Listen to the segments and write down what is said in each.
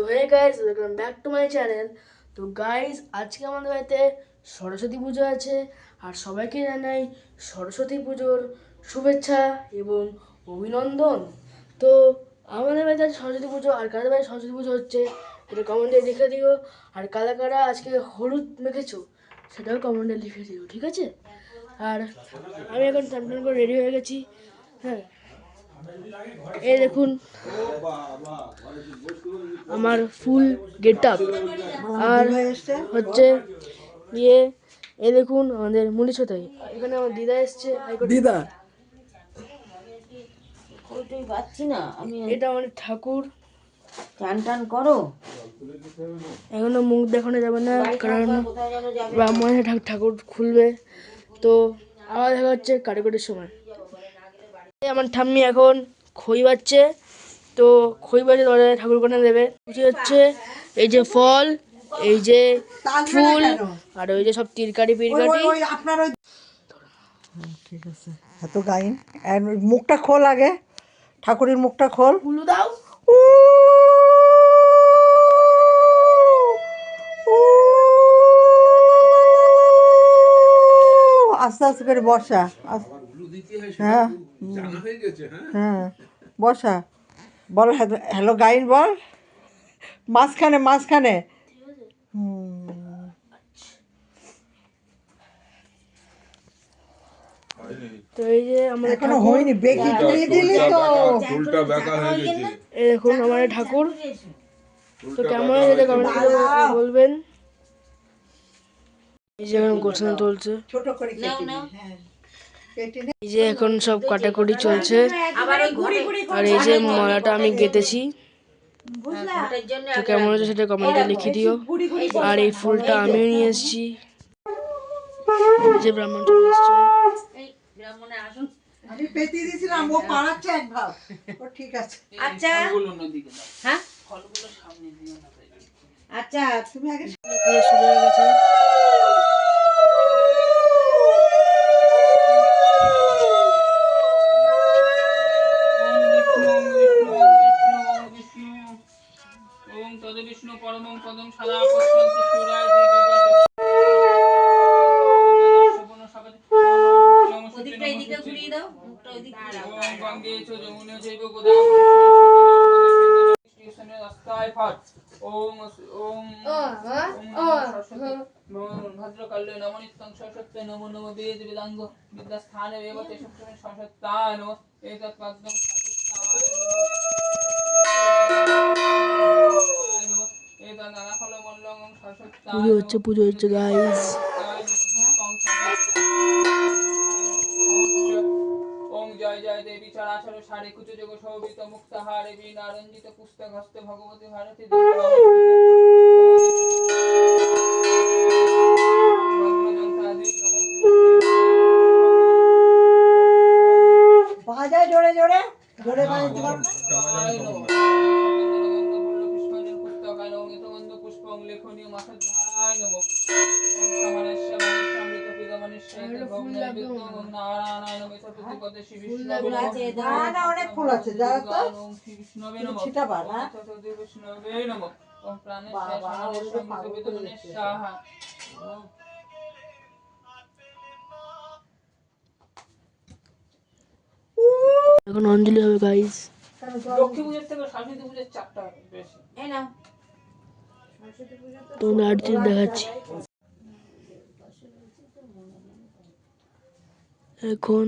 Hey guys, welcome back to my channel. তো guys, আজকে আমাদের বাড়িতে সরস্বতী পুজো আছে আর সবাইকে জানাই সরস্বতী পুজোর শুভেচ্ছা এবং অভিনন্দন। তো আমাদের বাড়িতে আজ সরস্বতী পুজো, আর কাদের বাড়িতে সরস্বতী পুজো হচ্ছে এটা কমেন্টে লিখে দিও। আর কারা কারা আজকে হলুদ মেখেছো সেটাও কমেন্টে লিখে দিও, ঠিক আছে? আর আমি এখন টান করে রেডি হয়ে গেছি। হ্যাঁ, এই দেখুন আমার ফুল গেট আপ। আর হচ্ছে ইয়ে, এই দেখুন আমাদের মুলি ছোটাই, এখানে আমার দিদা এসছে। দিদা, এটা আমাদের ঠাকুর। টান টান করো, এখনো মুখ দেখানো যাবে না, কারণ ব্রাহ্মণের ঠাকুর খুলবে। তো আবার দেখা হচ্ছে কাটাকুটির সময়। আমার ঠাম্মি এখন খই বাচ্ছে, তো খই বাজে তোমাদের ঠাকুর কোনে দেবে। খুশি হচ্ছে এই যে ফল, এই যে ফুল, আর ওই যে সব তিরকারি পিরকারি। ঠিক আছে, এত গাইন মুখটা খোল, আগে ঠাকুরের মুখটা খোল। ফুলু দাও। আস্তে আস্তে করে বসা। হ্যাঁ হ্যাঁ, বসা। বল হ্যালো গাইন, বল মাঝখানে মাঝখানে। তো এই যে আমাদের এখনো হয়নি, বেকি তুই দিলি তো। ফুলটা বেকা হয়ে গেছে। এই দেখুন আমাদের ঠাকুর। তো কেমন হয়েছে কমেন্ট করে বলবেন। এই যে এখন গোছানো চলছে, ছোট করে কেটে নে, হ্যাঁ কেটে নে। এই যে এখন সব কাটাকুটি চলছে। আর এই যে মালাটা আমি গেঁথেছি, তো কেমন হয়েছে সেটা কমেন্টে লিখে দিও। আর এই ফুলটা আমিও নিয়ে এসেছি। এই যে ব্রাহ্মণ চলে এসছে। আমি পেতে দিয়েছিলাম, ও পাড়াচ্ছে এক ভাব। ও ঠিক আছে। আচ্ছা হ্যাঁ, আচ্ছা তুমি আগে শুরু হয়ে গেছে। ওম তদ্বিষ্ণু পরমং পদং সদা পশ্যন্তি সূরায় ওদিকটা এদিকে ঘুরিয়ে দাও, মুখটা ওদিকে ওম গঙ্গে চ যমুনে চৈব গোদাবরী রাস্তায় ফাট। ওম ওম সরস্বতী ভদ্রকাল্যে নমো নিত্যং সরস্বত্যে নমো নমো বেদ বেদাঙ্গ বিদ্যাস্থানে বেবতে সপ্তমে সরস্বত্যায় নমঃ এতৎ পাদ্যং পুজো হচ্ছে গাইস। ওম জয় জয় দেবী চরাচর সারে কুচ যোগ শোভিত মুক্তাহারে বীণা রঞ্জিত পুস্তক হস্তে ভগবতী ভারতী বাজায় জোরে জোরে জোরে বাজাতে পারো। পুষ্পং লেখনীয় মাথায় নমঃ সামানেশ্য মানেশ্যামৃত পিগমনেশ্যাতে ভগ্নৈবেদ্য নারায়ণ মেথপতি পদে শ্রী বিষ্ণু আছে না অনেক ফুল আছে, যারা তো শ্রী বিষ্ণুবে নমঃ ছিটাবা না। ততোদি বিষ্ণুবে নমঃ ওম প্রাণেশ্য সামানেশ্যামৃত পিগমনেশ্যাহা। এখন অঞ্জলি হবে গাইস। লক্ষ্মী পূজার থেকে সরস্বতী পূজার চাপটা বেশি। এই নাও তোমরা আরতি দেখাচ্ছি। এখন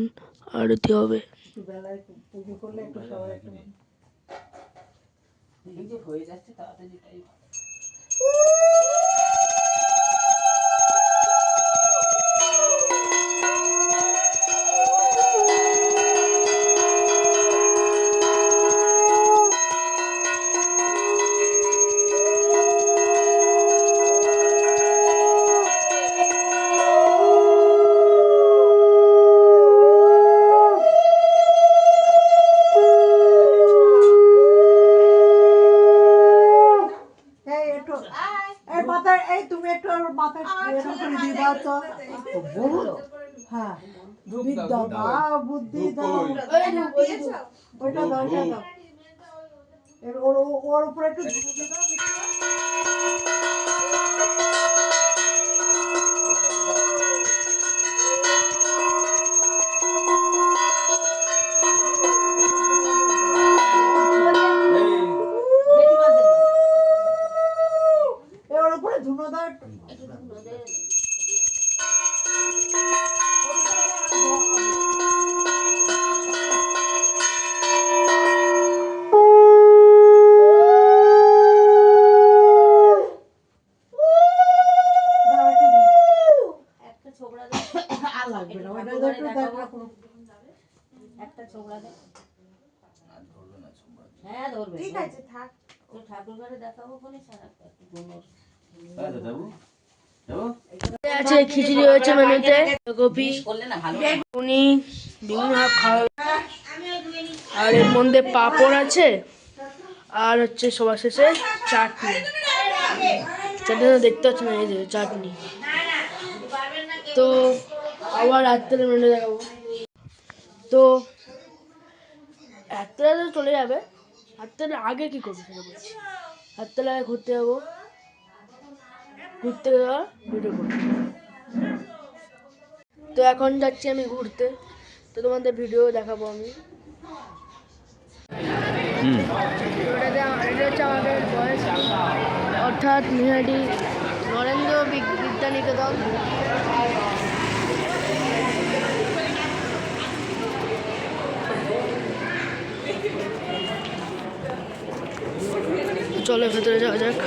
আরতি হবে। বেলায় পুজো করলে একটু সবাই একটু এই যে হয়ে যাচ্ছে তাতে যেটাই ভালো। তুমি একটু আমার মাথায় এরকম করে দিয়ে দাও তো। হ্যাঁ, বিদ্যা দাও, বুদ্ধি দাও, ওইটা দাও, ওর উপরে একটু দিয়ে দাও। সম্প্রদায় একটা ছোকরা দে, আর লাগবে না, ওটা ঠাকুর একটু দেখাবো। দেখাবো। একটা ছোকরা দে। হ্যাঁ ধরবে। ঠিক আছে থাক। ও ঠাকুর ঘরে দেখাবো কোনে সারা একটু গুনোর। আছে খিচুড়ি হয়েছে মেনুতে, কপি, করলে না ভালো। বেগুনি, বেগুন হাফ খাওয়া, আর এর মধ্যে পাঁপড় আছে, আর হচ্ছে সবার শেষে চাটনি। চাটনি দেখতে পাচ্ছ না, এই যে চাটনি। তো আবার রাত্রে মেনু দেখাবো। তো রাত্রে তো চলে যাবে, রাত্রে আগে কি করবো সেটা বলছি। রাত্রে আগে ঘুরতে যাবো, ঘুরতে যাওয়া ভিডিও করবো। তো এখন যাচ্ছি আমি ঘুরতে, তো তোমাদের ভিডিও দেখাবো আমি। এটা হচ্ছে আমাদের বয়স, অর্থাৎ নৈহাটি নরেন্দ্র বিদ্যানিকেতন। চলো ভেতরে যাওয়া যাক।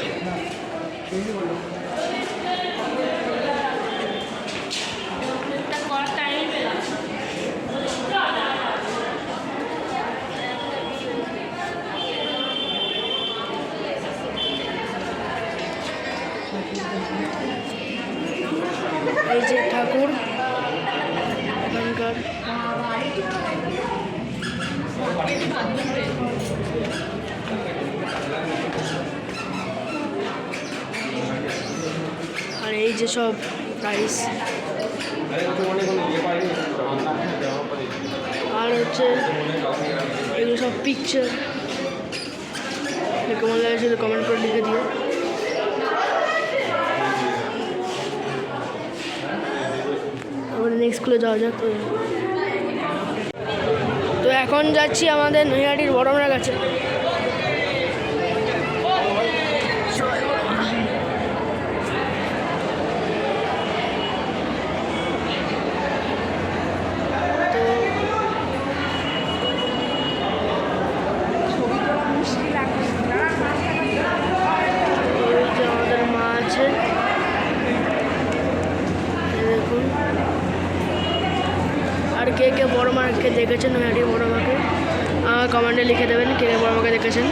এই যে ঠাকুর এখানকার, আর এই যে সব প্রাইস, আর হচ্ছে এগুলো সব পিকচার। কেমন লাগছে কমেন্ট করে লিখে দিও। নেক্সট স্কুলে যাওয়া যাক। তো এখন যাচ্ছি আমাদের নৈহাটির বড়মার কাছে। আমাদের মা আছে, দেখুন। আর কে কে বড় মাকে দেখেছেন, নৈহাটি বড় মাকে কমেন্টে লিখে দেবেন কে কে বড় মাকে দেখেছেন।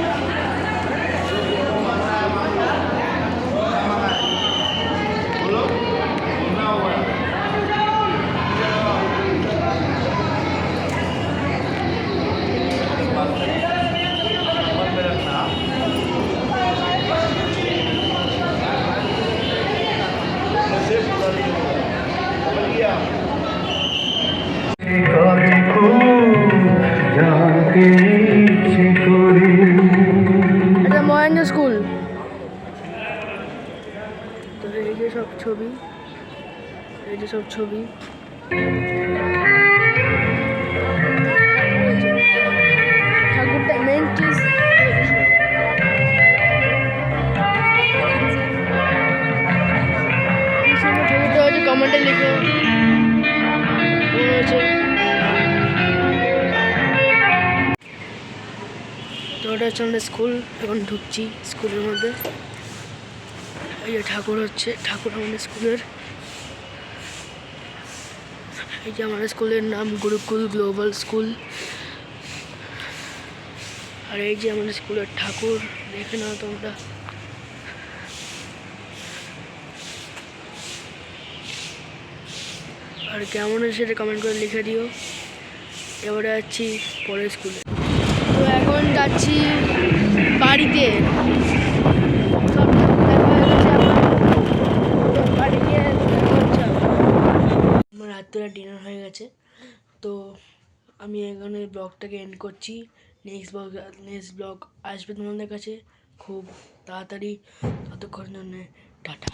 এটা মহেন্দ্র স্কুল। তো এই যে সব ছবি, এই যে সব ছবি। ঠাকুরটা মেন চিজ। ঠাকুরটা হচ্ছে কমেন্টে লিখো হয়েছে। তো ওটা হচ্ছে আমাদের স্কুল, এখন ঢুকছি স্কুলের মধ্যে। এই যে ঠাকুর হচ্ছে, ঠাকুর আমাদের স্কুলের। এই যে আমাদের স্কুলের নাম গুরুকুল গ্লোবাল স্কুল। আর এই যে আমাদের স্কুলের ঠাকুর, দেখে নাও তোমরা। আর কেমন হয়েছে সেটা কমেন্ট করে লিখে দিও। এবারে যাচ্ছি পরের স্কুলে। তো এখন যাচ্ছি বাড়িতে। আমার রাত্রে ডিনার হয়ে গেছে, তো আমি এখানে ব্লগটাকে এন্ড করছি। নেক্সট ব্লগ আসবে তোমাদের কাছে খুব তাড়াতাড়ি। ততক্ষণ জন্য টাটা।